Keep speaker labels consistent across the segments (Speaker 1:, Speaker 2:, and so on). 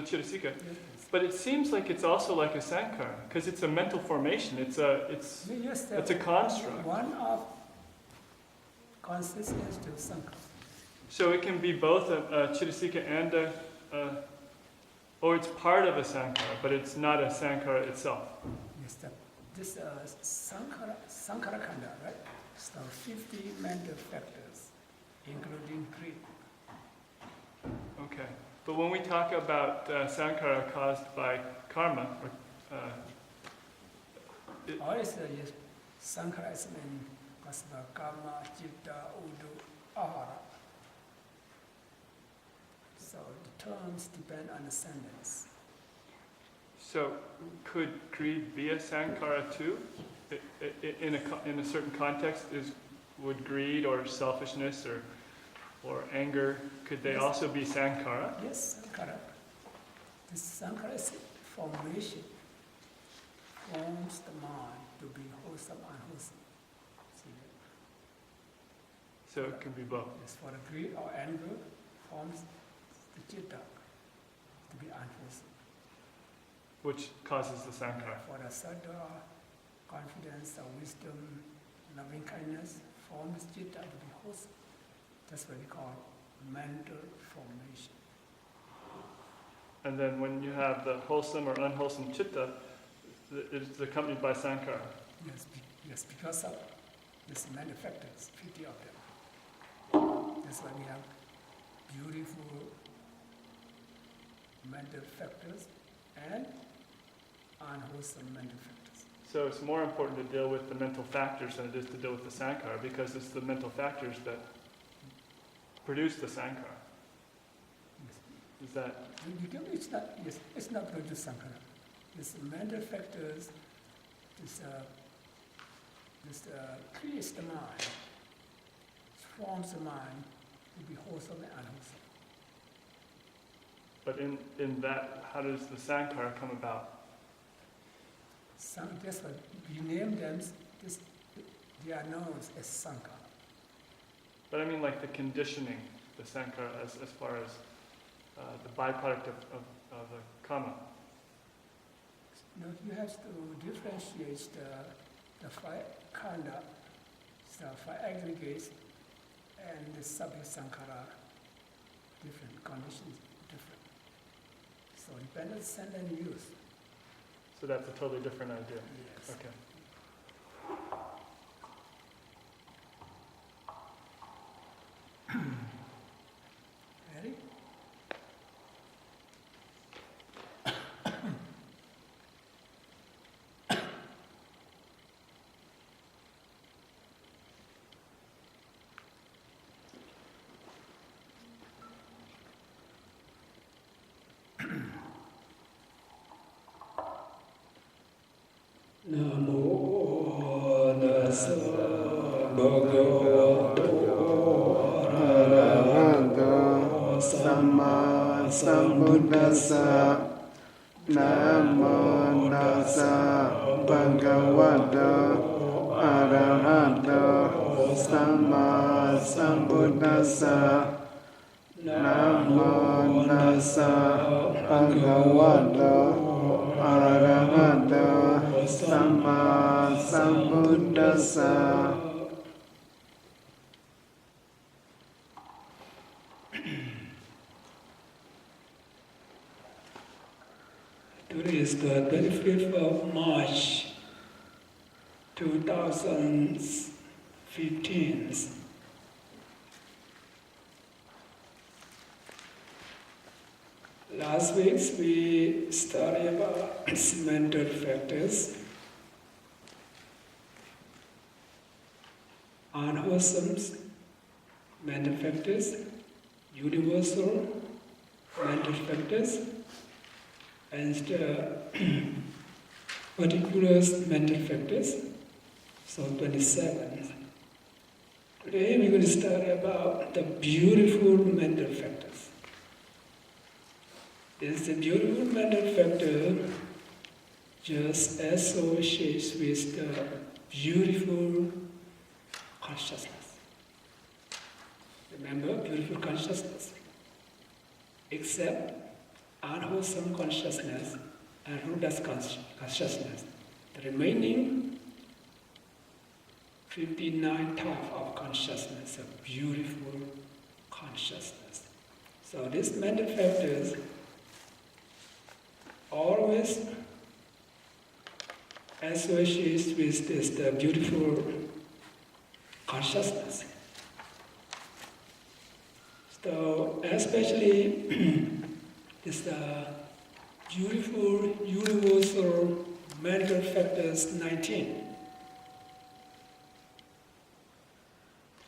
Speaker 1: Chittasika.
Speaker 2: Yes.
Speaker 1: But it seems like it's also like a sankhara, because it's a mental formation. It's a construct.
Speaker 2: One of consciousness to sankhara.
Speaker 1: So it can be both a Chittasika and or it's part of a sankhara, but it's not a sankhara itself.
Speaker 2: Yes, this sankhara khanda, right? So 50 mental factors, including greed.
Speaker 1: Okay. But when we talk about sankhara caused by karma,
Speaker 2: Yes, sankhara is caused by karma, citta, udu, ahara. So the terms depend on the sentence.
Speaker 1: so could greed be a sankhara too? In a certain context, would greed or selfishness or anger, could they also be sankhara?
Speaker 2: Yes, sankhara. This sankhara is formation, forms the mind to be wholesome, unwholesome. See that?
Speaker 1: So it can be both.
Speaker 2: Yes, for the greed or anger, forms the citta to be unwholesome.
Speaker 1: Which causes the sankhara.
Speaker 2: For the saddha, confidence, wisdom, loving kindness, forms citta to be wholesome. That's what we call mental formation.
Speaker 1: And then when you have the wholesome or unwholesome chitta, it's accompanied by sankhara.
Speaker 2: Yes, because of these mental factors, 50 of them. That's why we have beautiful mental factors and unwholesome mental factors.
Speaker 1: So it's more important to deal with the mental factors than it is to deal with the sankhara, because it's the mental factors that produce the sankhara. Is that?
Speaker 2: It's not produce sankhara. It's mental factors. This creates the mind, forms the mind to be wholesome and unwholesome.
Speaker 1: But in that, how does the sankhara come about?
Speaker 2: That's what we name them. They are known as sankhara.
Speaker 1: But I mean like the conditioning, the sankhara, as far as the byproduct of the karma.
Speaker 2: No, you have to differentiate the five khanda, the five aggregates, and the sub-sankhara, different conditions, different. So dependent send and use.
Speaker 1: So that's a totally different idea.
Speaker 2: Yes.
Speaker 1: Okay.
Speaker 2: Ready?
Speaker 3: Namo tassa bhagavato arahato samma sambuddhassa. Namo tassa bhagavato arahato samma sambuddhassa. Namo tassa bhagavato arahato samma sambuddhassa. Today is the 25th of March, 2015. Last week we studied about mental factors, unwholesome mental factors, universal mental factors, and particular mental factors. So 27. Today we're going to study about the beautiful mental factors. This beautiful mental factor just associates with the beautiful consciousness. Remember, beautiful consciousness. Except unwholesome consciousness and rootless consciousness. The remaining 59 types of consciousness, a beautiful consciousness. So these mental factors always associated with this the beautiful consciousness. So especially this beautiful universal mental factors 19.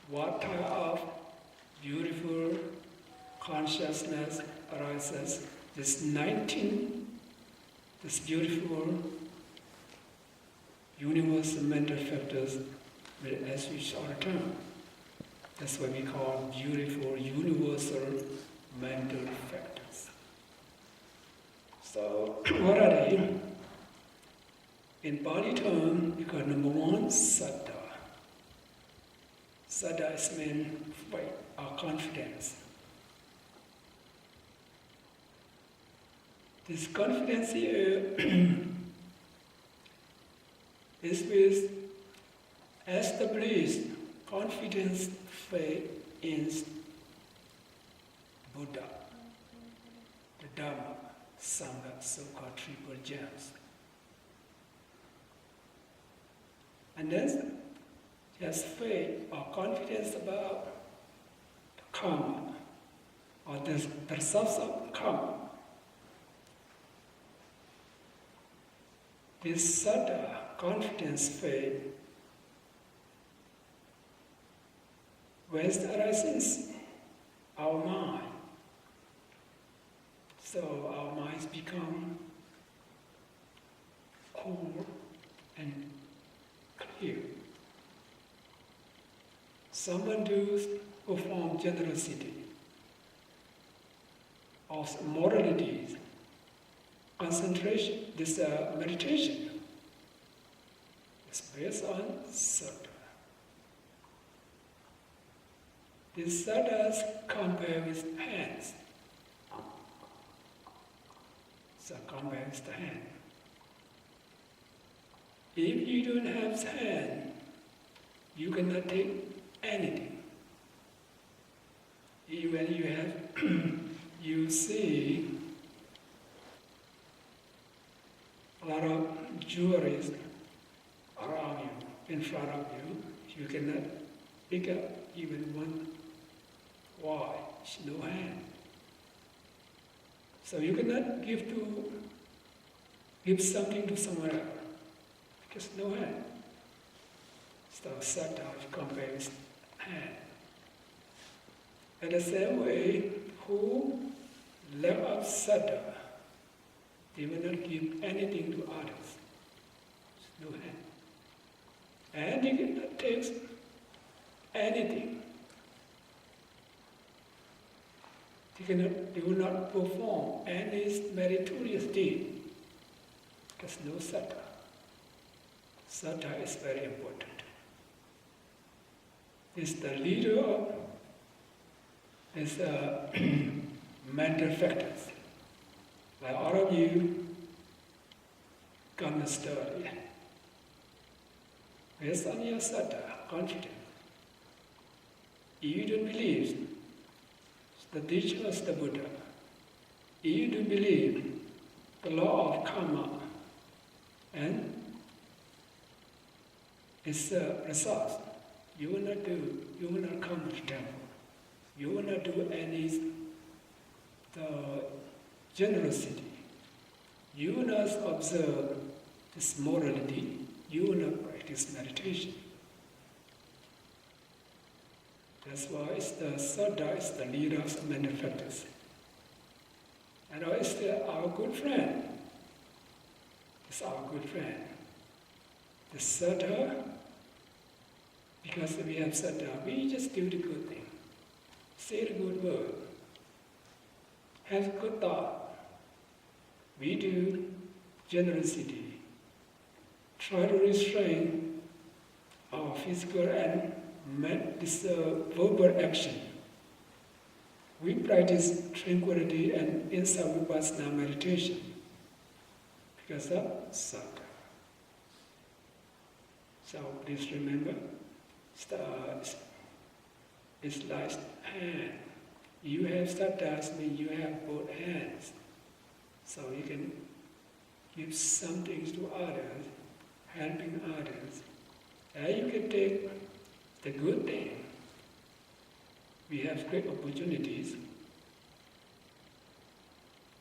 Speaker 3: What type of beautiful consciousness arises? This 19, this beautiful universal mental factors will associate all the time. That's what we call beautiful universal mental factors. So what are they? In Pali term, we call number one, saddha. Saddha is mean faith or confidence. This confidence here is with established confidence, faith in Buddha, the Dhamma, Sangha, so-called triple gems. And then just faith or confidence about the karma or the results of karma. This saddha, confidence, faith, where it arises? Our mind. So our minds become cool and clear. Someone does perform generosity or moralities, concentration, this meditation is based on saddha. These saddhas compare with hands. So compare with the hand. If you don't have hand, you cannot take anything. When you have, you see a lot of jewelry around you, in front of you, you cannot pick up even one. Why? There's no hand. So you cannot give something to someone else, because no hand. So saddha compares hand. In the same way, who lack of saddha, they will not give anything to others. No hand. And they cannot take anything. They will not perform any meritorious deed. There's no saddha. Saddha is very important. It's the leader of these mental factors. Like all of you come and study. Based on your saddha, confidence. If you don't believe the teaching of the Buddha, if you don't believe the law of karma and its results, you will not come to the temple. You will not do any generosity. You will not observe this morality. You will not practice meditation. That's why it's the saddha is the leader of mental factors. And it's our good friend. It's our good friend. The saddha, because we have saddha, we just do the good thing. Say the good word. Have good thought. We do generosity. Try to restrain our physical and verbal action. we practice tranquility and insight vipassana meditation because of saddha. So please remember, it's like hand. You have saddha means you have both hands. So you can give some things to others, helping others. And you can take the good thing. We have great opportunities.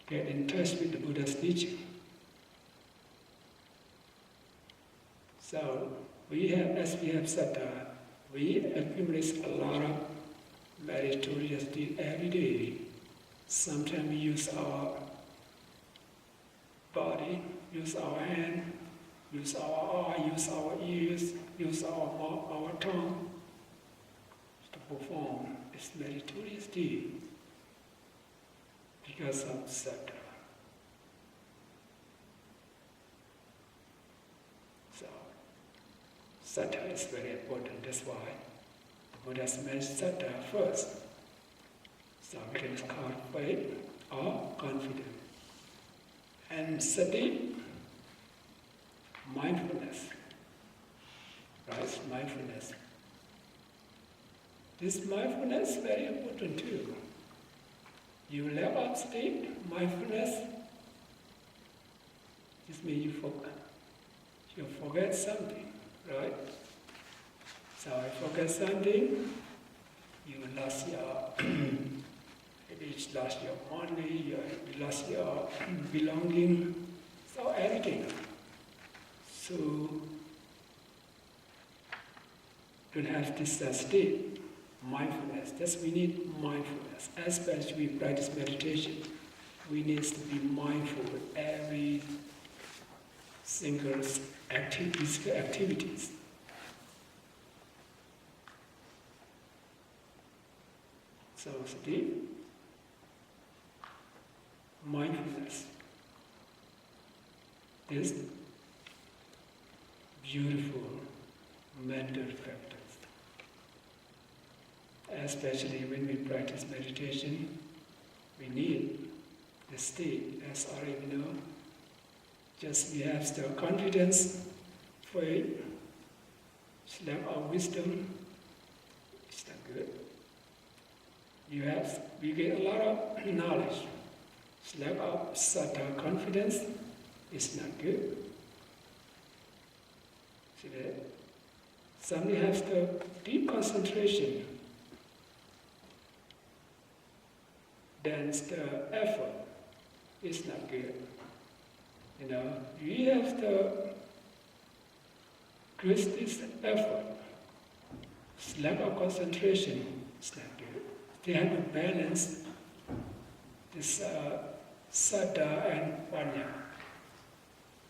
Speaker 3: Get in touch with the Buddha's teaching. So as we have saddha, we accumulate a lot of meritorious deeds every day. Sometimes we use our body, use our hand, use our eye, use our ears, use our tongue to perform this meritorious deed because of saddha. So, saddha is very important. That's why the Buddha mentioned saddha first. So we can call faith or confidence. And sati, mindfulness. Right? Mindfulness. This mindfulness is very important too. You let up state, mindfulness, this means you forget something, right? So I forget something, you lost your, maybe it's lost your money, you lost your belonging, so everything. So don't have this state. Mindfulness. That's we need mindfulness. Especially we practice meditation, we need to be mindful with every single activities. So sati, mindfulness. This beautiful mental factors. Especially when we practice meditation, we need the state, as already know. Just we have the confidence, faith, lack of wisdom, it's not good. We get a lot of knowledge. Lack of saddha, confidence, is not good. See that? Somebody has the deep concentration. Then the effort is not good. You have the greatest effort. Lack of concentration is not good. They have to balance this saddha and panya.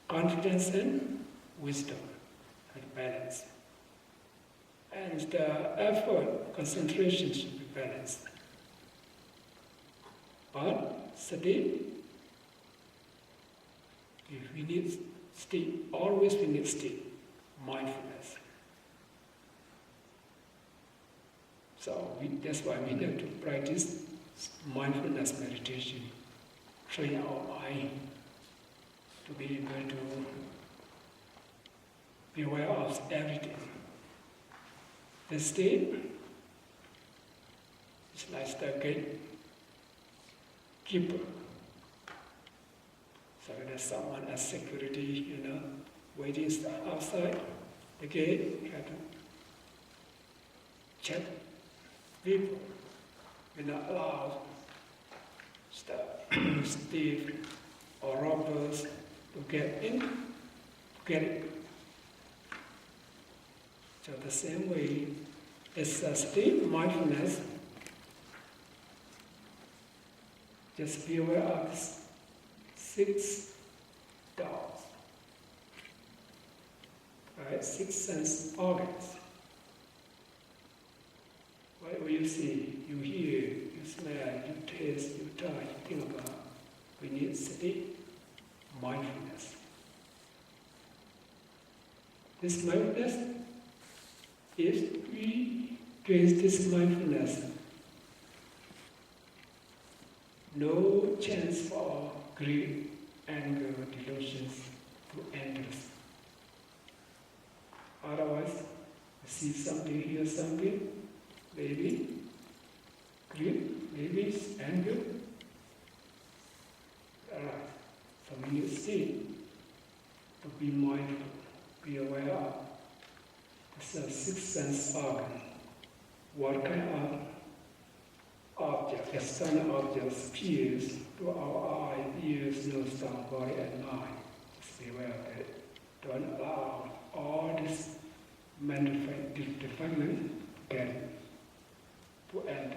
Speaker 3: Confidence and wisdom and balance. And the effort, concentration should be balanced. But sati, if we need state, always we need state, mindfulness. So that's why we need to practice mindfulness meditation, train our mind to be able to be aware of everything. The state is like the gatekeeper. So there's someone as security, waiting outside the gate, you have to check people. You're not allowed thief or robbers to get in, to get it. So the same way, it's a state of mindfulness. Just be aware of 6 doors, right? 6 sense organs. Whatever you see, you hear, you smell, you taste, you touch, you think about. We need sati, mindfulness. This mindfulness, if we trace this mindfulness good chance for greed, anger, delusions to enter. Otherwise, you see something, hear something, maybe greed, maybe anger. So when you see, to be mindful, be aware of. It's a sixth sense organ. What kind of object, external objects appears to our eye, ears, nose, tongue, body, and mind. Just be aware of it. Don't allow all this mental defilement again to end.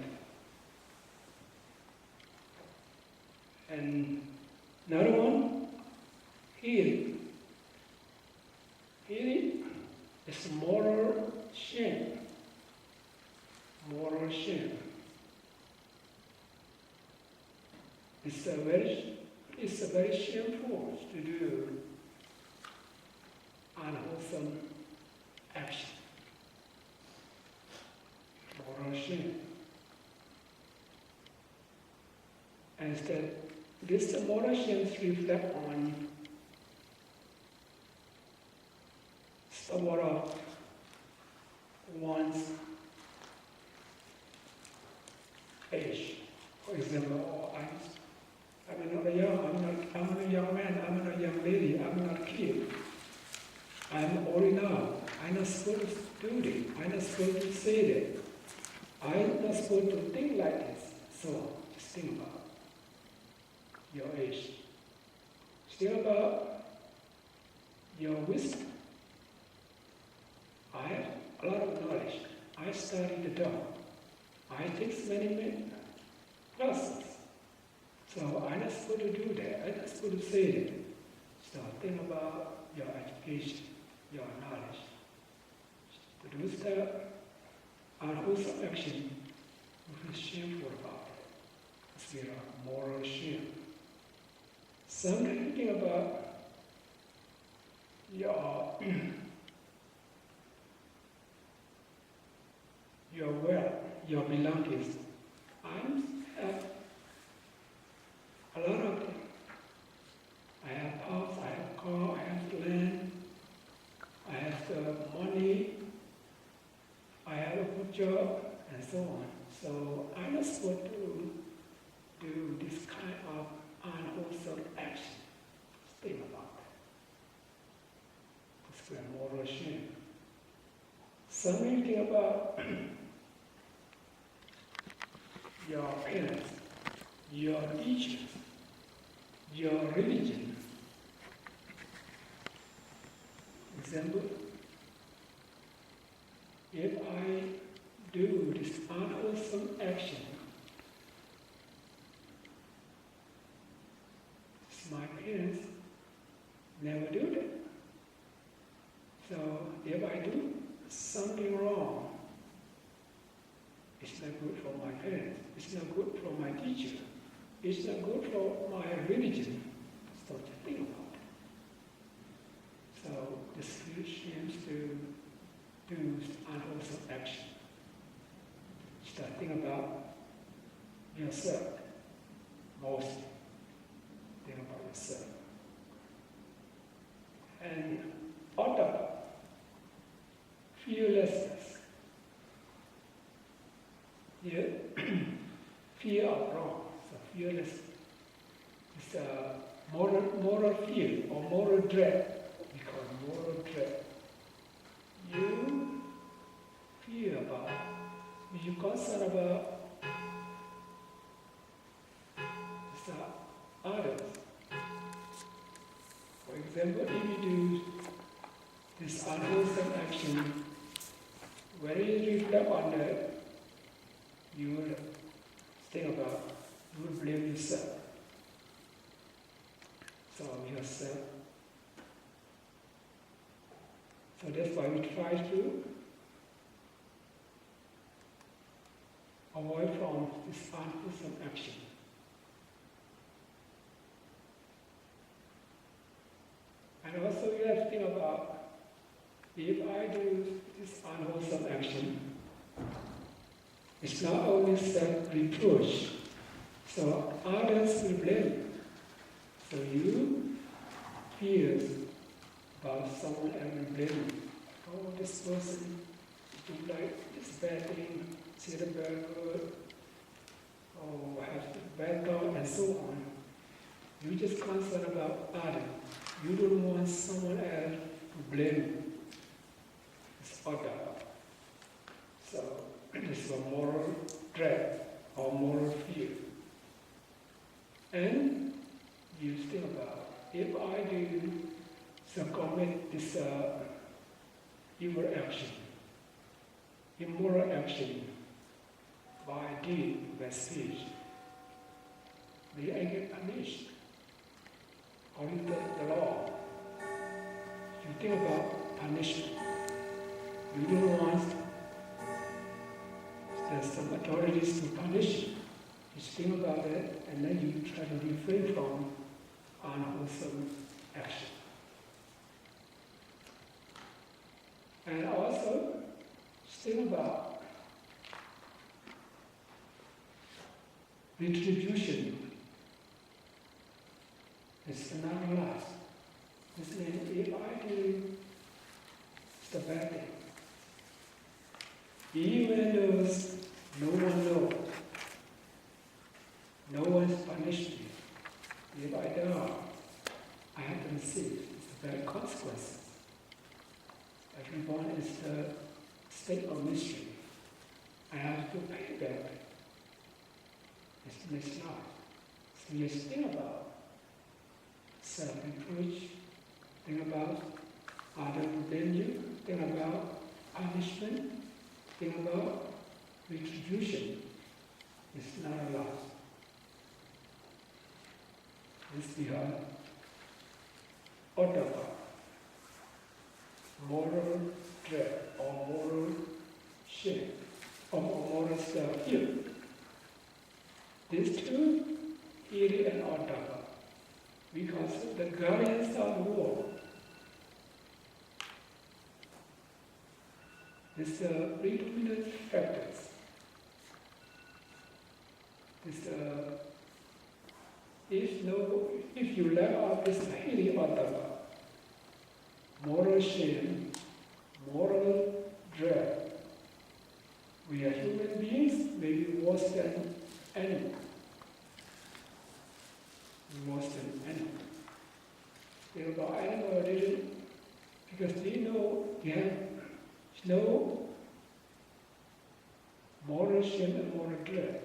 Speaker 3: And another one, hearing. Hearing is moral shame. Moral shame. It's a very shameful to do unwholesome action. Moral shame. And instead, this moral shame reflect on somewhat of one's age. For example, I'm not a young man, I'm not a young lady, I'm not a kid. I'm old enough. I'm not supposed to do this. I'm not supposed to say that. I'm not supposed to think like this. So just think about your age. Think about your wisdom. I have a lot of knowledge. I studied the Dhamma. I take many classes. So I'm not supposed to do that. I'm not supposed to say that. So think about your education, your knowledge. To do stuff, unwholesome action, you feel shameful about it. It's your moral shame. Sometimes think about your wealth, your belongings. I have a lot of them. I have house, I have car, I have land, I have money, I have a good job, and so on. So I'm not supposed to do this kind of unwholesome action. Think about that. It's a moral shame. Something think about your parents, your teachers, your religion. Example, if I do this unwholesome action, my parents never do that. So if I do something wrong, it's not good for my parents, it's not good for my teacher, it's not good for my religion. So to think about it. So this feel shames to do unwholesome action. Start thinking about yourself mostly. Think about yourself. And utter fearlessness. Yeah. Fear of wrong. So fearless is a moral fear or moral dread. We call it moral dread. You fear about, you concern about others. For example, if you do this unwholesome action, when you reflect on that, you will think about, you will blame yourself. So yourself. So that's why we try to avoid from this unwholesome action. And also you have to think about, if I do this unwholesome action, it's not only self-reproach, So others will blame you. So you feel about someone else will blame you. Oh, this person do like this bad thing, see the bad word, or have bad thought, and so on. You just concerned about others. You don't want someone else to blame you. It's other. So it's a moral dread or moral fear. And you think about, if I do commit this evil action, immoral action, by deed, by speech, may I get punished according to the law. You think about punishment. You don't want some authorities to punish you. You think about it, and then you try to refrain from unwholesome action. And also, think about retribution. It's another last. This means if I do the bad thing, even though no one knows, no one's punished me, if I die, I have to receive the bad consequences. Everyone is the state of mystery. I have to pay back. It's not. So you think about self-reproach, think about other rebellion, think about punishment, think about retribution. It's not a loss. It's behind autopilot. Moral dread or moral shame or moral fear. These two, Iri and Ottava, because the guardians of the world. These predominant factors. If you let out this Iri Ottava, moral shame, moral dread, we are human beings, maybe worse than animals. Worse than animals. Think about animals, because they have no moral shame and moral dread.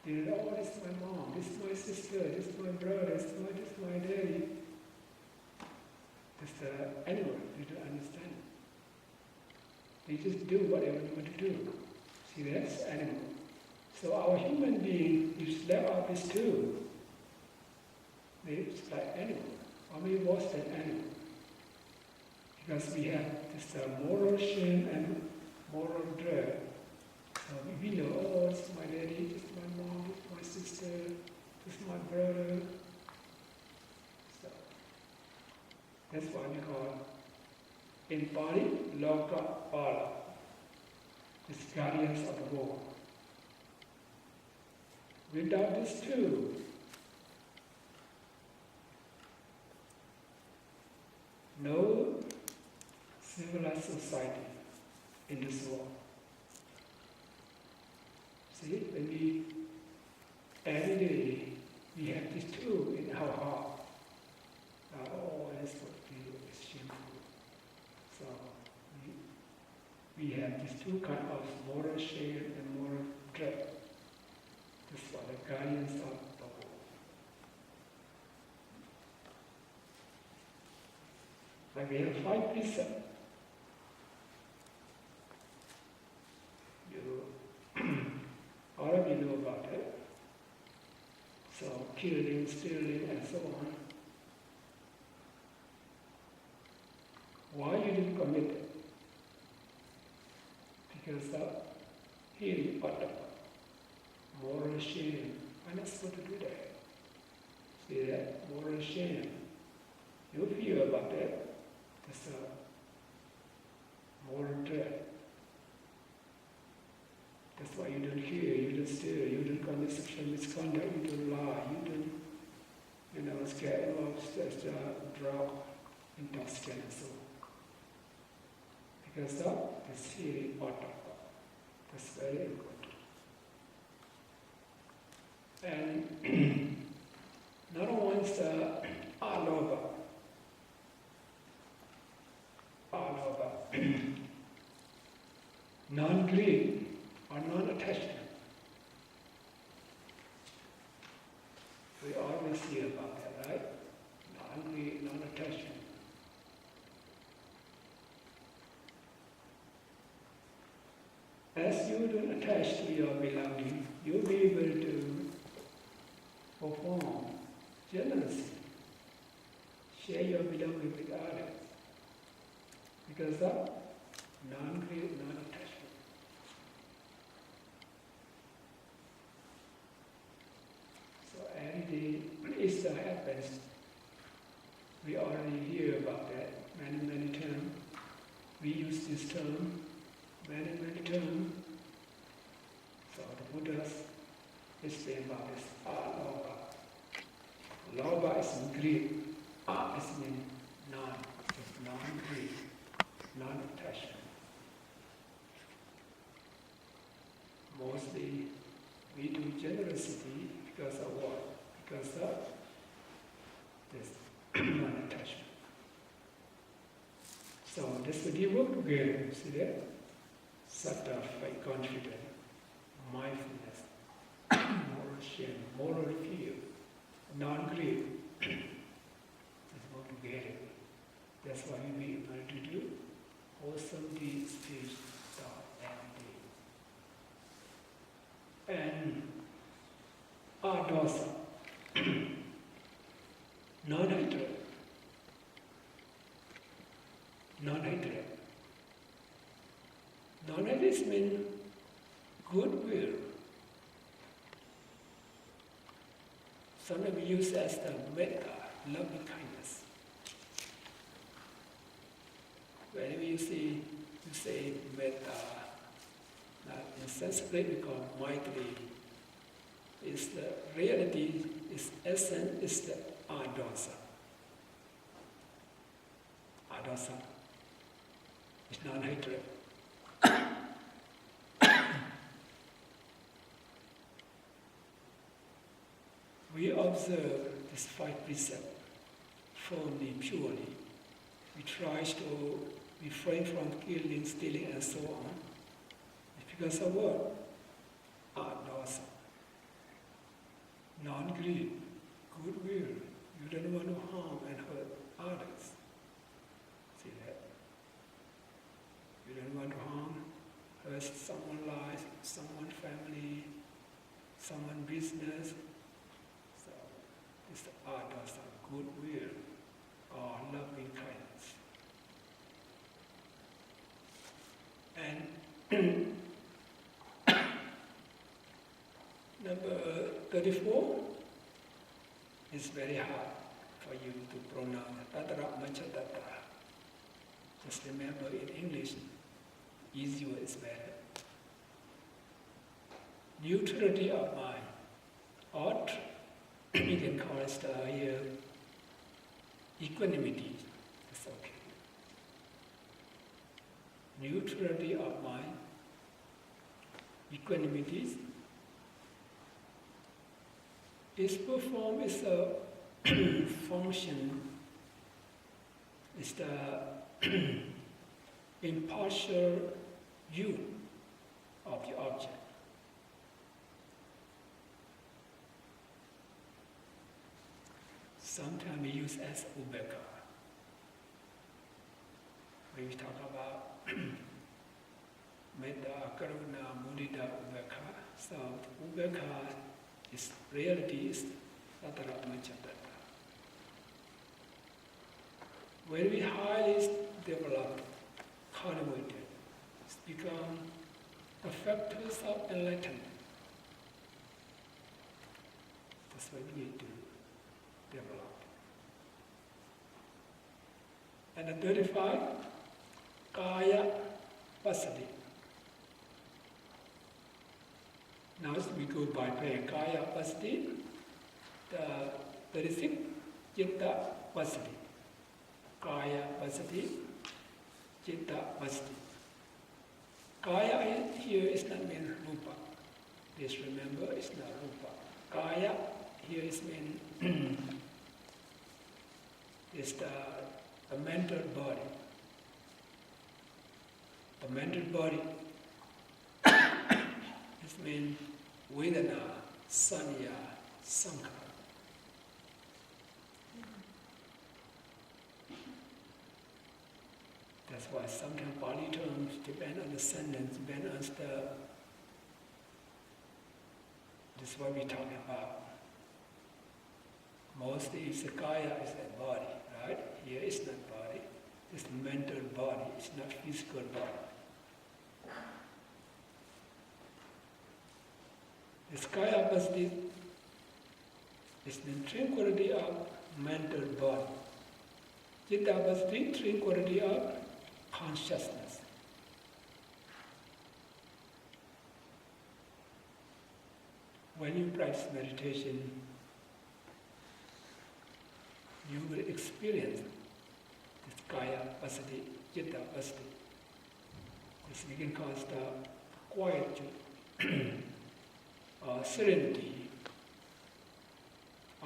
Speaker 3: They know, oh, this is my mom, this is my sister, this is my brother, this is my daddy. That's the animal, they don't understand. They just do whatever they want to do. See, that's animal. So our human being, you slap out these two, it's like animal, or maybe worse than animal. Because we have this moral shame and moral dread. So we know, oh, this is my daddy, this is my mom, this is my sister, this is my brother. So that's why we call embodied loka pala. It's guardians of the world. Without these two, no civilized society in this world. See, when every day we have these two in our heart. Oh, that's what is shameful. So we have these two kinds of moral shame and moral dread. This is the guardians of the world. Like we have 5 precepts. All of you know about it. So killing, stealing, and so on. Why you didn't commit it? Because of hearing moral shame. I'm not supposed to do that. See that? Moral shame. You feel about that. That's a moral dread. That's why you don't kill, you don't steal, you don't sometimes get involved as a drug intoxicant and so on. Because of this feeling ottappa. That's very important. And another one is alobha. Alobha. Non-greed or non-attachment. We always hear about that, right? Non-greed, non-attachment. As you don't attach to your belonging, you'll be able to perform generously, share your belonging with others, because of non-greed, non-attachment. So every day Easter happens, we already hear about that many times. We use this term many times. So the Buddhas is saying about this alobha. Lobha is greed. Is mean non. It's non-greed, non-attachment. Mostly we do generosity because of what? Because of this non-attachment. So this would work together, see that? Sattva, confidence, mindfulness, moral shame, moral fear, non-greed. Let's work together. That's why we be able to do wholesome deeds, speech, thought, and deed. And dosa, non-hatred. Non-hatred. Non-hatred means goodwill. Sometimes we use as the metta, loving kindness. Whenever you say metta, in Sanskrit we call maitri. Is the reality, its essence is the adosa. Adosa is non-hatred. We observe this 5 precepts firmly, purely. We try to refrain from killing, stealing, and so on. It's because of what? Dosa. Non-greed, goodwill. You don't want to harm and hurt others. See that? You don't want to harm, hurt someone's life, someone's family, someone's business. So it's the art of some goodwill or loving kindness. And number 34 is very hard for you to pronounce. Tatra Manchatatta. Just remember in English, easier is better. Neutrality of mind. Or you can call it here equanimity. It's okay. Neutrality of mind, equanimity is performed as a function, is the impartial view of the object. Sometimes we use as ubeka. When we talk about metta, karuna, mudita, ubeka. So ubeka is reality is tatra manchatatta. When we highly developed, cultivated, it's become the factors of enlightenment. That's what we need to develop. And the 35, kaya pasadi. Now as we go by prayer, kaya pasadi, the 36, Chitta Vasati. Kaya Vasati, Chitta Vasati. Kaya here is not mean rupa. Please remember, it's not rupa. Kaya here is mean is the mental body. The mental body is mean Vedana, Sanya, Sankhara. That's why sometimes Pali terms depend on the sentence, depend on the. This is what we're talking about. Mostly it's the kaya, is the body, right? Here is not body. It's the mental body, it's not physical body. This kaya pasthi is the tranquility of mental body. Chitta pasthi, tranquility of consciousness. When you practice meditation, you will experience this kaya pasati, chitta pasati. This we can call the quietude, or serenity,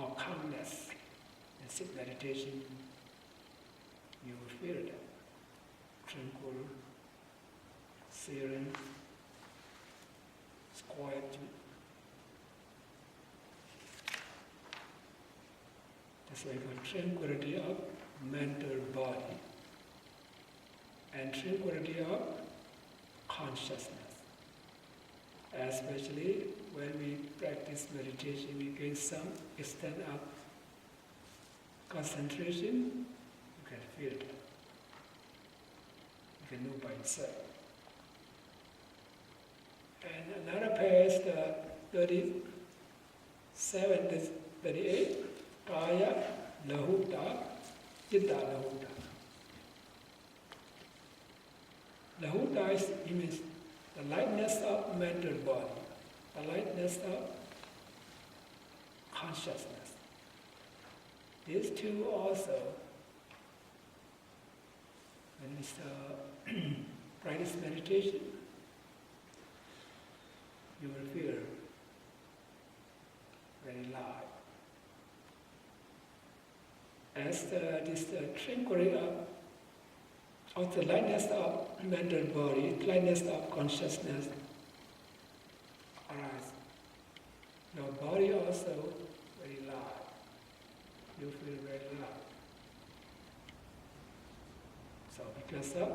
Speaker 3: or calmness. In sit meditation, you will feel that. Tranquil, serene, quietude. That's like a tranquility of mental body and tranquility of consciousness. Especially when we practice meditation, we gain some extent of concentration, you can feel it. You can know by itself. And another pair is the 37, 38. Kaya lahuta, chitta lahuta. Lahuta is, it means the lightness of mental body, the lightness of consciousness. These two also, when we practice meditation, you will feel very light. As this tranquility of the lightness of mental body, lightness of consciousness arises. Your body also very light. You feel very light. So because of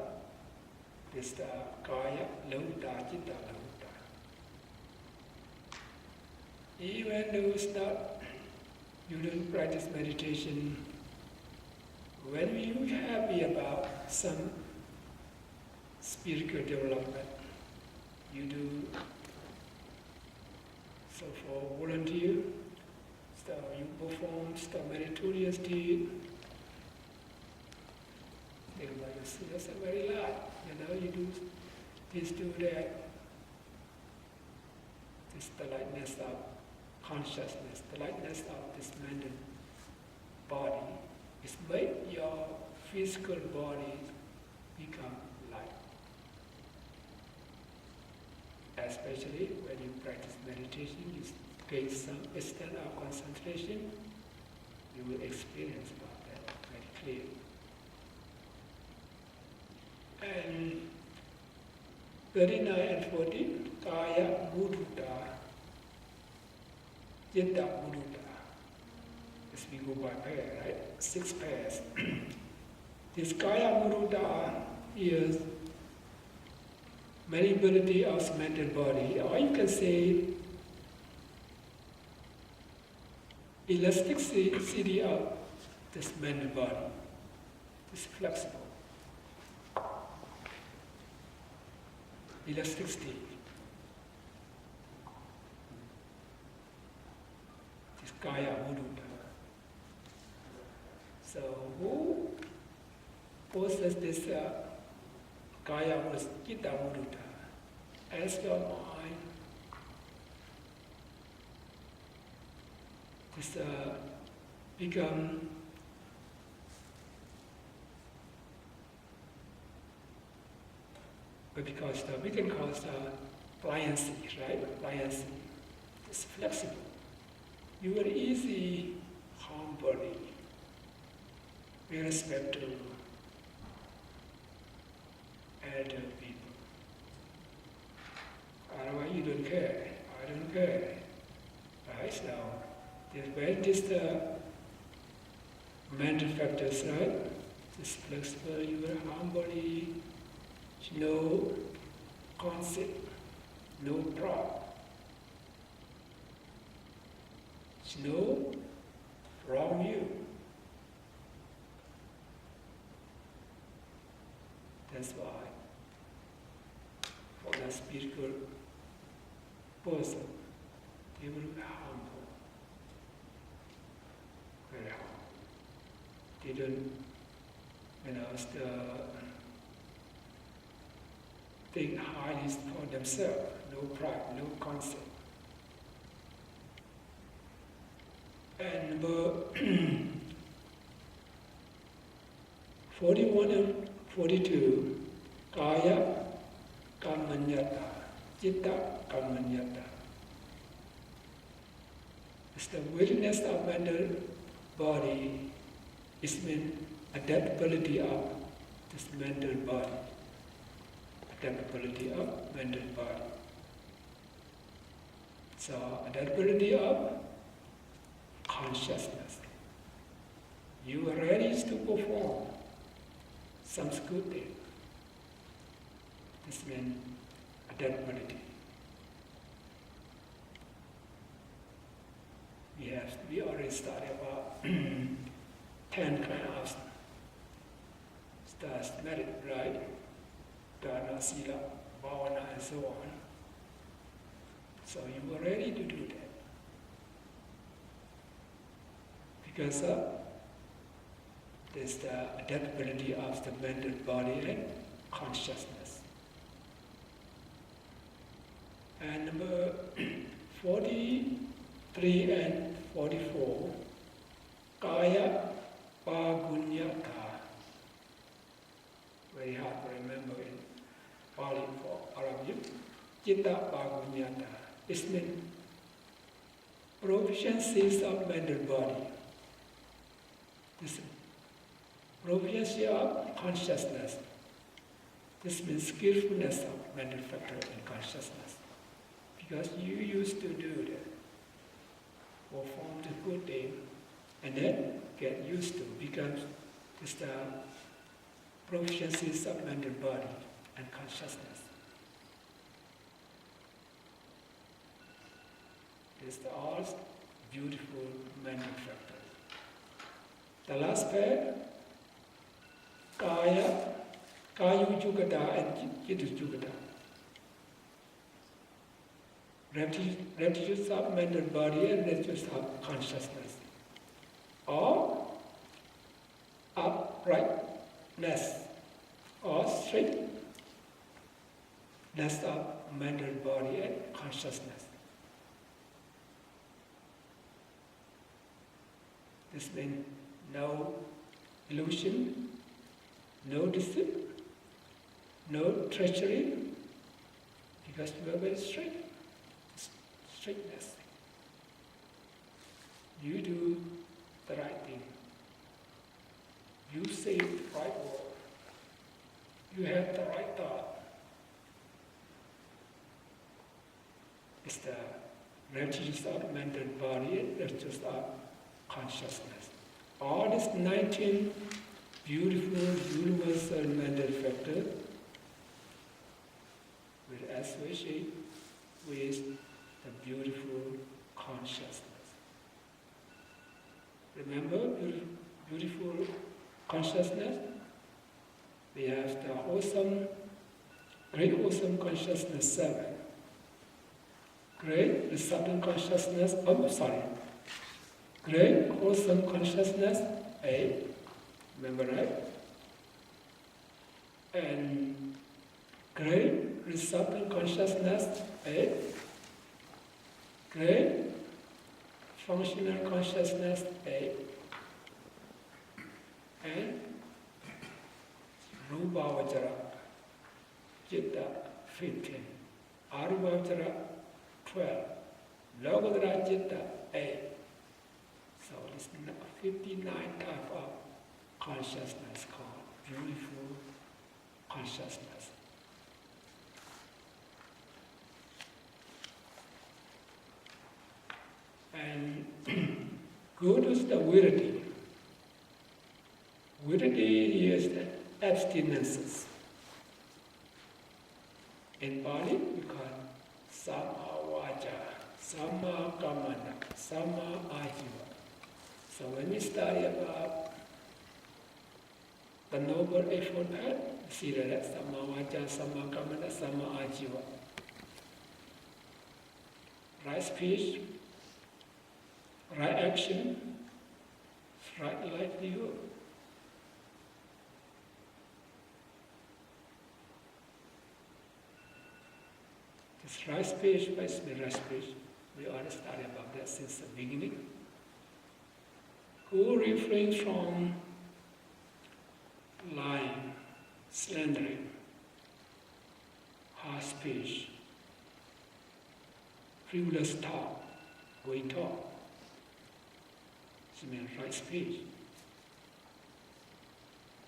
Speaker 3: this kaya, lahuta, chitta, lahuta. Even though it's not, you don't practice meditation, when you are happy about some spiritual development, you do so for volunteer, so you perform some meritorious deed, things like this. That's a very lot. You do this, do that. This is the lightness of consciousness, the lightness of this mental body. It's make your physical body become light. Especially when you practice meditation, you gain some extent of concentration, you will experience about that very clearly. And 39 and 40, kaya buddhuta, chitta buddhuta. As we go by pair, right? 6 pairs. This kaya buddhuta is malleability of mental body, or you can say elasticity of this mental body. It's flexible. Elasticity. This kaya buddhuta. So who possesses this kaya was chitta buddhuta? As your mind this become because we can call it pliancy, right? Pliancy. It's flexible. You will easily humbly, with respect to elder people. Otherwise, you don't care. I don't care. Right? So, when this mental factors, right? It's flexible, you will humbly, no concept, no pride. No wrong you. That's why, for the spiritual person, they will be humble, very humble. They don't, think highly for themselves, no pride, no concept. And number 41 and 42, Kaya Kamanyata, Chitta Kamanyata. It's the willingness of mental body, is mean adaptability of this mental body. Adaptability of mental body. So adaptability of consciousness. You are ready to perform some good thing. This means adaptability. We already started about 10 kind of stars, merit, right? Dana, Sila, Bhavana, and so on. So you are ready to do that. Because there's the adaptability of the mental body and consciousness. And number 43 and 44, Kaya Pagunyata. Very hard to remember in Pali for all of you. Chitta Pagunyata. It means proficiencies of mental body. This proficiency of consciousness. This means skillfulness of mental factor in consciousness. Because you used to do that, perform the good thing, and then get used to, becomes this the proficiencies of mental body and consciousness. It's all beautiful mental factors. The last pair, Kaya, Kayu Jugata and Chitta Jugata. Reptitudes of mental body and reptitudes of consciousness. Or uprightness or straightness of mental body and consciousness. This means no illusion, no deceit, no treachery, because you are very straight. Straightness. You do the right thing. You say the right word. You have the right thought. It's the reptitudes of mental body and reptitudes of consciousness. All these 19 beautiful universal mental factors will associate with the beautiful consciousness. Remember beautiful consciousness? We have the wholesome, great wholesome consciousness 7. Great receptive consciousness, great wholesome consciousness 8. Remember, right? And great receptive consciousness 8. Great functional consciousness 8. And Rupavachara, Chitta 15, Arubhavachara 12, Logottara Citta 8. So it's 59 type of consciousness called beautiful consciousness. And go to the virity. Virity is the abstinences. In Pali, we call it Samma Vaja, Samma Kammana, Samma Ajiva. So when we study about the Noble Eightfold Path, we see that Samma Vaja, Samma Kammana, Samma Ajiva. Right speech, right action, right livelihood. This right speech, right speech, we already studied about that since the beginning. Who refrains from lying, slandering, harsh speech, frivolous talk, going talk. It means right speech.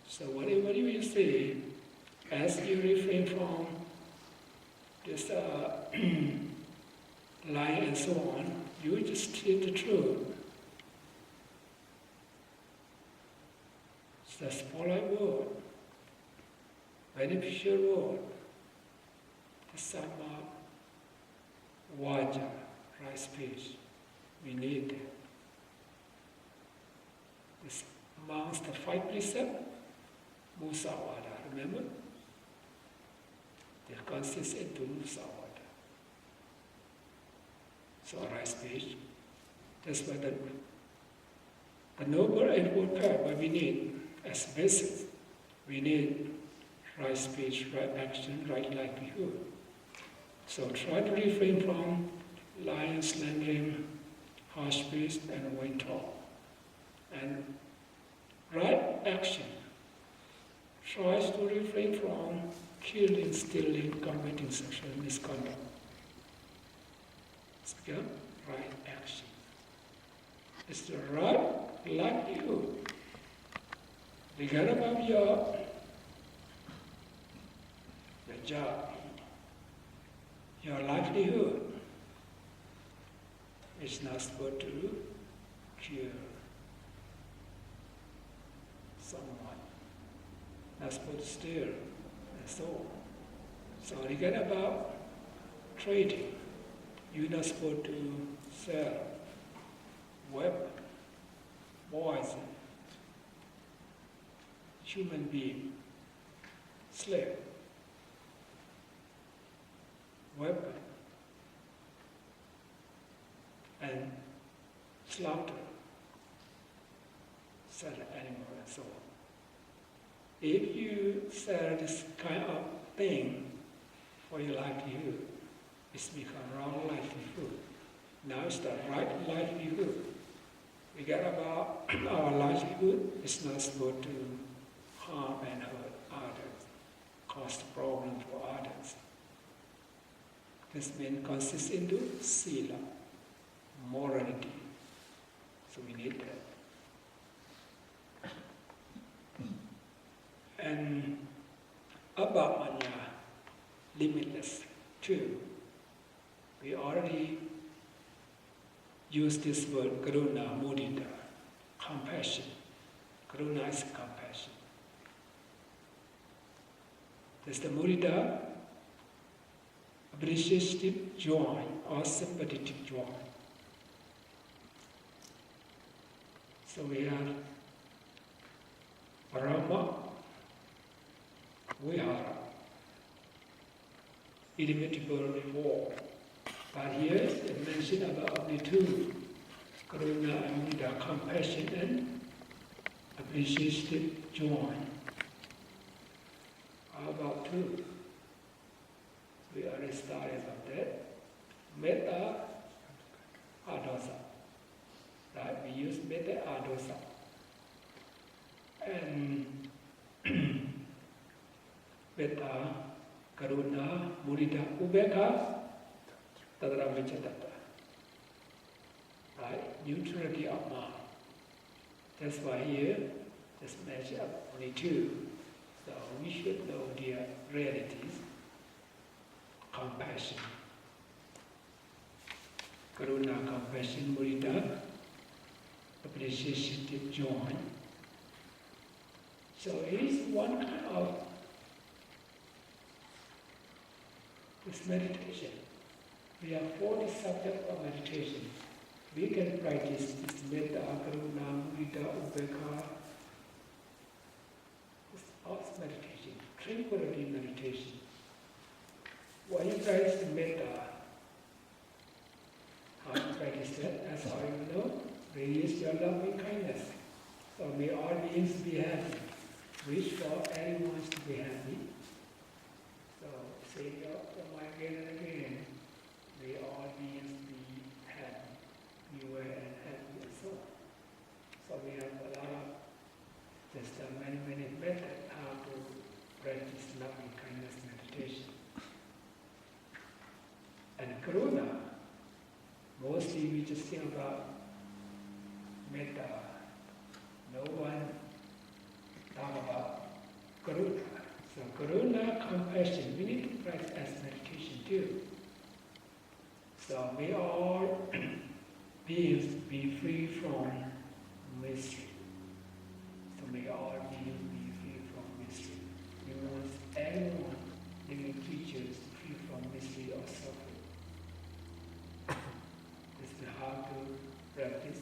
Speaker 3: So whatever you say, as you refrain from this lying and so on, you just speak the truth. It's a polite word, beneficial word, the Samma Vaja, right speech. We need that. This amongst the 5 precepts, Musavada, remember? That consists into Musavada. So right speech, that's what the Noble Eightfold Path, what we need as basics. We need right speech, right action, right livelihood. So try to refrain from lying, slandering, harsh speech, and vain talk. And right action tries to refrain from killing, stealing, committing sexual misconduct. It's become right action. It's the right livelihood. Forget about your job, your livelihood. It's not supposed to kill someone, not supposed to steal, and so on. So forget about trading. You're not supposed to sell weapons, poison, human being, slave, weapon, and slaughter, sell animal and so on. If you sell this kind of thing for your livelihood, it's become wrong livelihood. Now it's the right livelihood. We get about our livelihood, it's not supposed to harm and hurt others, cause problem for others. This means consists into sila, morality. So we need that. And abhamanya, limitless, too. We already used this word, karuna, mudita, compassion. Karuna is compassion. There's the mudita, appreciative joy or sympathetic joy. So we have Brahma, Vihara, illimitable reward. But here it mentioned about only two, Karuna and Mudita, compassion and appreciative joy. How about two? We already started about that. Metta, adosa. Right? We use metta, adosa. And metta, Karuna, Mudita, Ubeka, Tadra Vichatatta. Right? Neutrality of mind. That's why here, just match up only two. So we should know their realities. Compassion. Karuna, compassion, Mudita, appreciation, joy. So it is one kind of this meditation. We have 40 subjects of meditation. We can practice this metta, karuna, mudita, ubeka. It's also meditation, tranquility meditation. When you practice metta, how you practice that? That's how you know. Release your loving kindness. So may all beings be happy. Wish for everyone to be happy. So say your mind again and again. May all beings be happy, beware and happy and so on. So we have a lot of just many methods how to practice loving kindness meditation. And karuna, mostly we just think about metta. No one talk about karuna. So karuna, compassion, we need to practice as meditation too. So may all beings be free from misery. So may all beings be free from misery. We want everyone, living creatures, free from misery or suffering. This is how to practice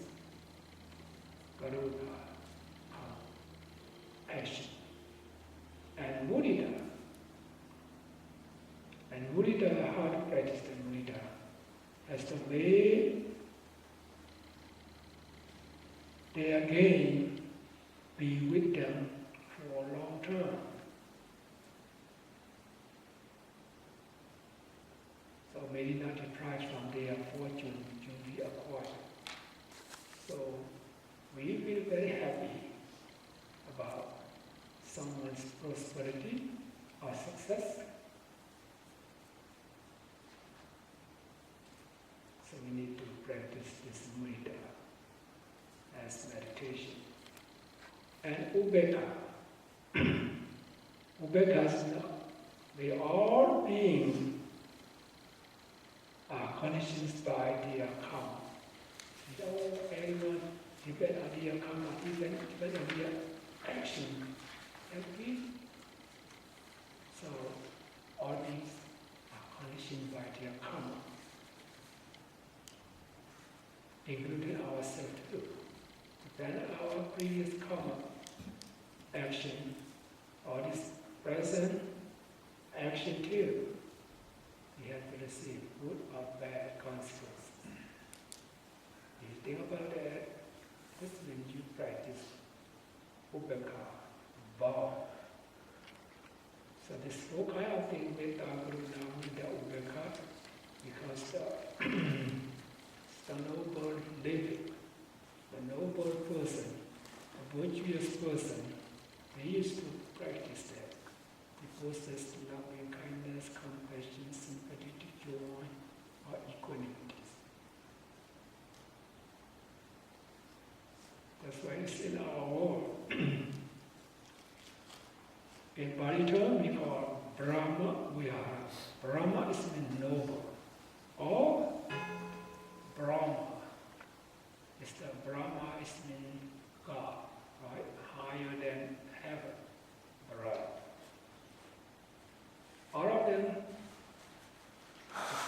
Speaker 3: karuna, passion. And mudita. And mudita, how to practice the mudita? As the way they again be with them for a long term. So may they not deprive from their fortune duly acquired. So we feel very happy about someone's prosperity or success. So we need to practice this mudita as meditation. And ubeka. Ubeka is not, they all beings are conditioned by their karma. Everyone depends on their karma, depends on their action. So all these are conditioned by their karma, including ourselves too. Depend on our previous karma, action, or this present action too. We have to receive good or bad consequences. If you think about that, this means you practice ubeka, bow. So this whole kind of thing with karuna, mudita, ubeka, because the noble living, the noble person, the virtuous person, they used to practice that. They possess loving kindness, compassion, sympathy, joy, or equanimity. That's why it's in our world. In Pali term, we call Brahma Vihara. Brahma is mean noble. Or Brahma. It's the Brahma is mean God, right? Higher than heaven. Brahma. All of them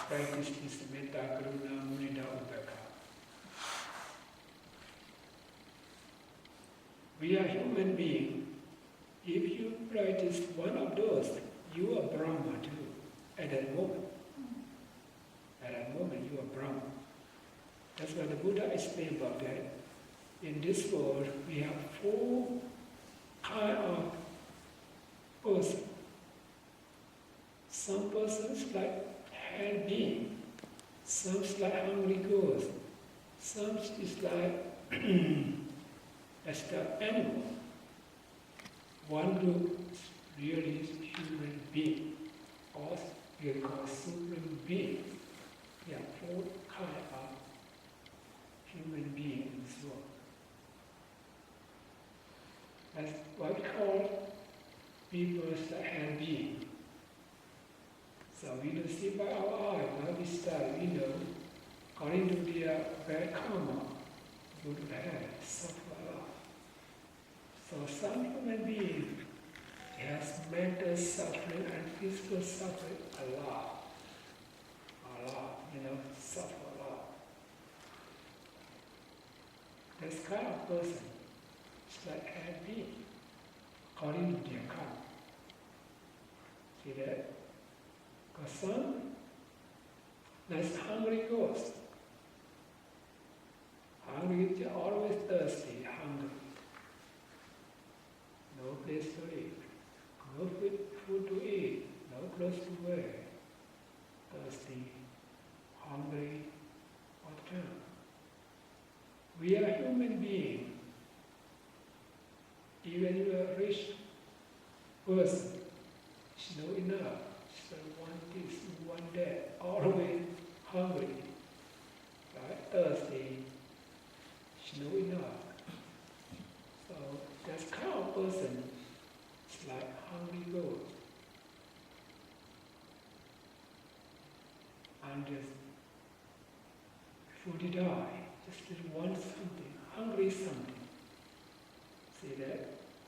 Speaker 3: practice this metta, karuna, mudita, ubeka. We are human beings. If you practice one of those, you are Brahma too, at that moment. At that moment, you are Brahma. That's why the Buddha explained about that. In this world, we have 4 kinds of persons. Some persons like hand being, some is like hungry ghost, some is like as the animal. One group is really human being. or we call supreme being. There are four kinds of human beings in this world. That's what we call people that have being. So we don't see by our eye, but we study, we know, according to their bad karma, go to the hell, suffer a lot. So some human being has mental suffering and physical suffering a lot, suffer a lot. This kind of person is like had been, according to their karma. See that? Because some, that's hungry ghost. Hungry, they're always thirsty, hungry. No place to live, no food to eat, no clothes to wear, thirsty, hungry, all the time. We are human beings. Even if a rich person, she knows enough. She want this, want that, always hungry, right? Thirsty. She knows enough. So that kind of person is like hungry ghost. And just before they die, just want something, hungry something. See that?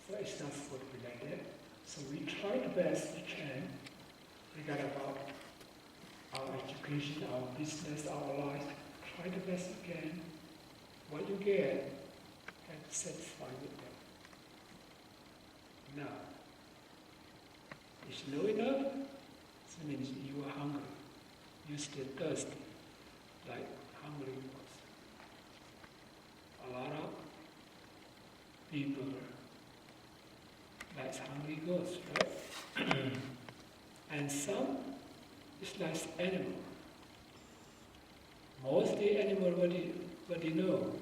Speaker 3: So it's not supposed to be like that. So we try the best we can, regard about our education, our business, our life. Try the best you can. What you get, have to satisfy with them. Now, if you know enough, it means you are hungry. You still thirsty, like hungry was. A lot of people like hungry ghosts, right? And some is like animal. Mostly animal, what they know?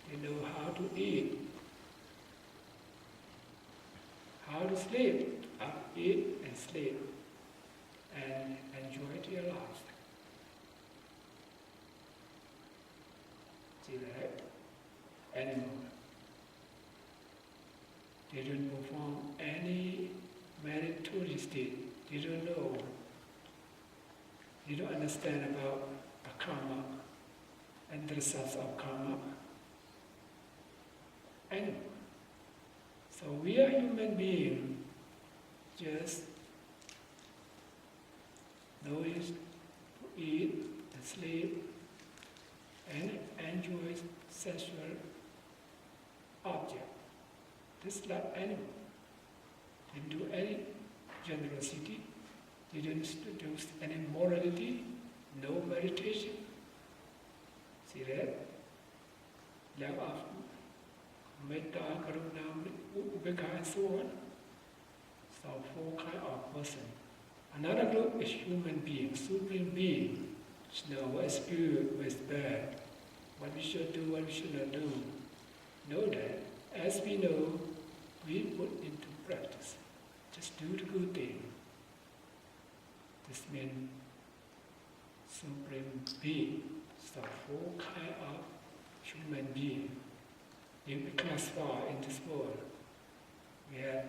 Speaker 3: They know how to eat, how to sleep, eat and sleep, and enjoy their life. See that? Animal. They don't perform any mandatory state. They don't know. They don't understand about the karma and the results of karma. Animal. So we are human beings, just know it, eat and sleep and enjoy sensual object. This is like animal. They do any generosity, they don't do any morality, no meditation. See that? Lack of metta, karuna, ubeka, and so on. So four kinds of person. Another group is human being, supreme being. Know what is good, what is bad, what we should do, what we should not do. Know that. As we know, we put into practice. Just do the good thing. This means supreme being. So four kinds of human being. If we classify in this world, we have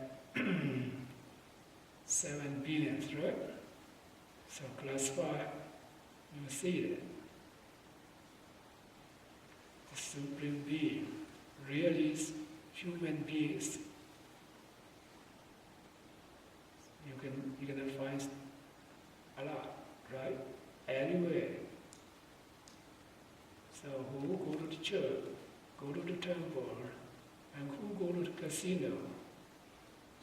Speaker 3: 7 billion, right? So classify, you see that. The supreme being really is human beings. You can find a lot, right? Anywhere. So who go to the church, go to the temple, and who go to the casino?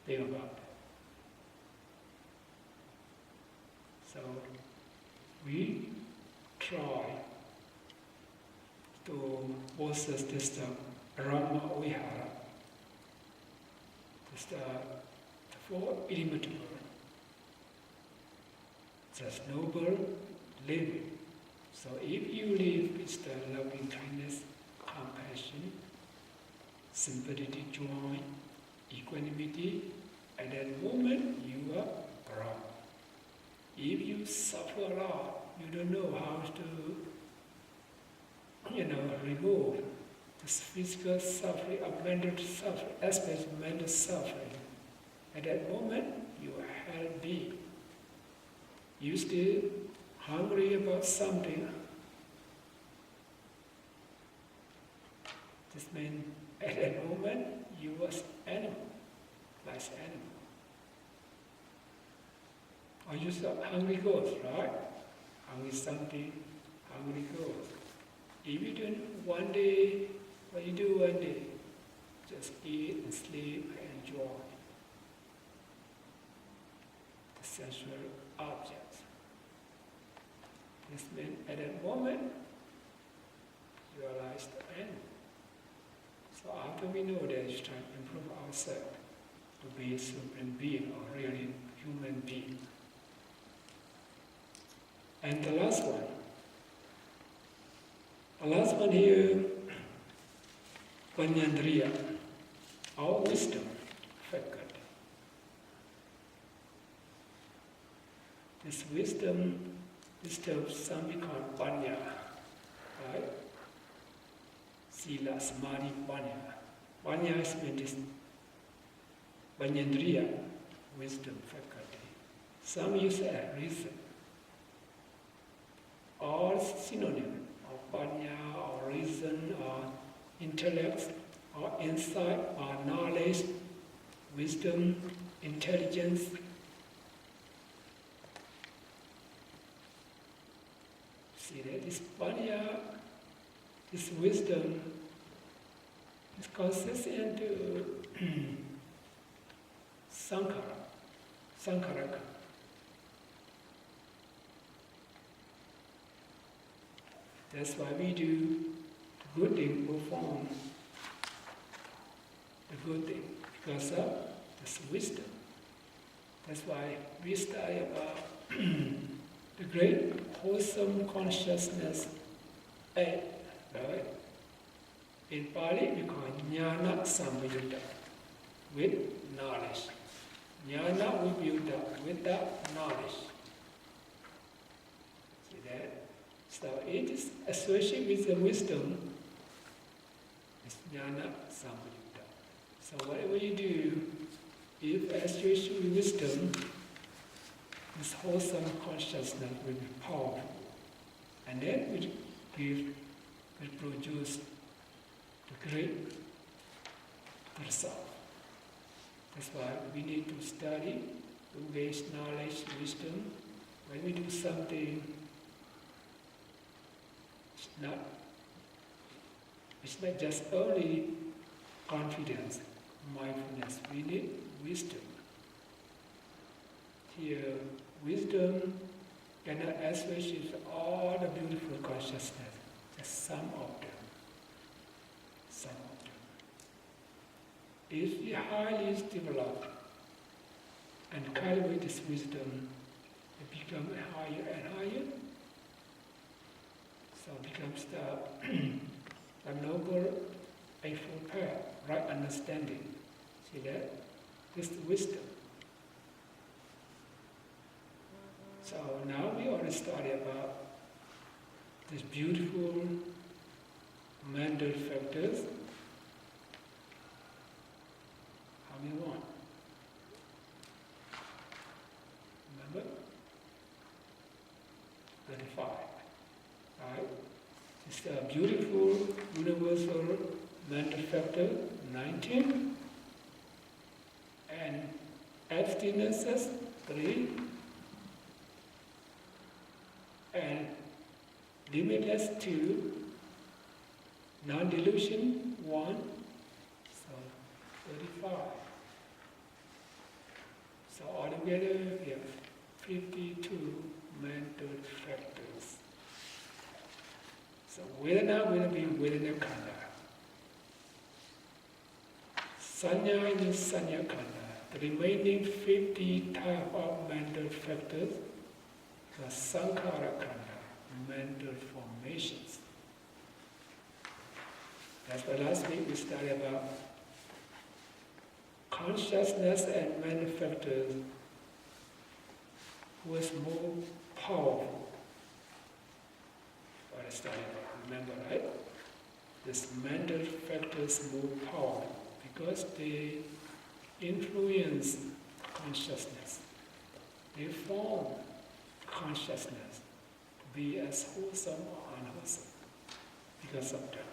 Speaker 3: Think about that. So we try to possess this Brahma Vihara, the four immutable, just noble living. So if you live with the loving kindness, compassion, sympathy, joy, equanimity, at that moment you are Brahma. If you suffer a lot, you don't know how to, remove this physical suffering or mental suffering, especially mental suffering. At that moment, you are healthy. You still hungry about something. This means at that moment, you was animal, like animal. Or you saw hungry ghost, right? Hungry something, hungry ghost. If you do one day, what you do one day, just eat and sleep and enjoy the sensual objects. This means at that moment, you realize the end. So after we know that, we try to improve ourselves to be a supreme being or really human being. And the last one. The last one here, Panyandriya, our wisdom faculty. This wisdom, some we call Panya, right? Sila, Samadhi, Panya. Panya is meant Panyandriya, wisdom faculty. Some use as reason. All synonym of Panya or reason or intellect or insight or knowledge, wisdom, intelligence. See that this Panya, this wisdom is consistent to Sankaraka. That's why we do the good thing, perform the good thing, because of this wisdom. That's why we study about the great wholesome consciousness eight, right? In Pali we call Jnana Samyutta, with knowledge. Jnana Vibhuta, with that knowledge. See that? So it is associated with the wisdom, it's Jnana Samyutta. So whatever you do, if associated with wisdom, this wholesome consciousness will be powerful. And then will produce the great result. That's why we need to study, to gain knowledge, wisdom. When we do something, it's not just only confidence, mindfulness. We need wisdom. Here, wisdom cannot associate with all the beautiful consciousness, just some of them. Some of them. If we highly develop and cultivate this wisdom, it becomes higher and higher. So it becomes the noble eightfold path, right understanding. See that? This wisdom. So now we already study about these beautiful mental factors. How many want? Remember? 35. Right? It's a beautiful universal mental factor, 19. And abstinences, 3. And limitless, 2. Non-delusion, 1. So 35. So altogether we have 52 mental factors. So Vedana will be Vedana Khanda. Sanya is Sanya Khanda. The remaining 50 type of mental factors are Sankhara Khanda, mental formations. That's why last week we studied about consciousness and mental factors who is more powerful. What I studied, remember, right? This mental factors more powerful because they influence consciousness. They form consciousness to be as wholesome or unwholesome because of that.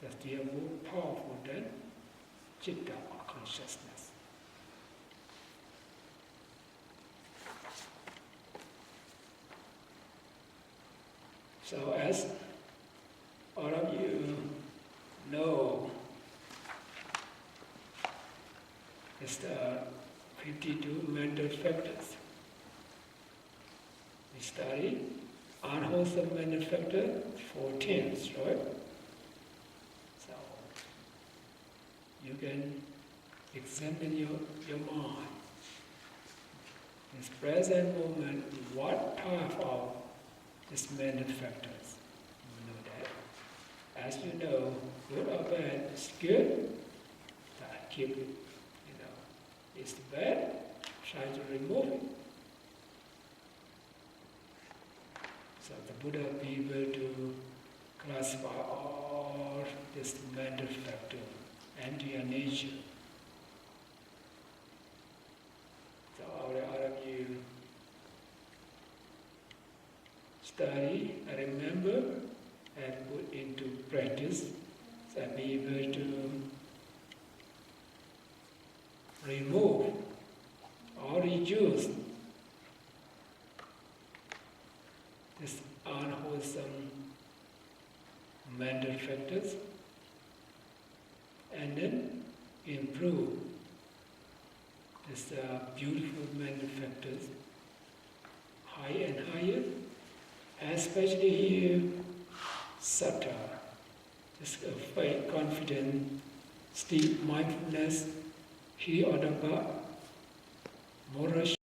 Speaker 3: That they are more powerful than citta or consciousness. So as all of you know, it's the 52 mental factors. We study unwholesome mental factor 14, right? So you can examine your mind. In this present moment, what type of these mental factors? You know that. As you know, good or bad is good, keep it. It's bad, try to remove it. So the Buddha be able to classify all this mental factor and your nature. So all of you study, remember, and put into practice, so be able to remove or reduce this unwholesome mental factors and then improve this beautiful mental factors higher and higher, especially here sattva, this faith, confidence, steep mindfulness, he or the moral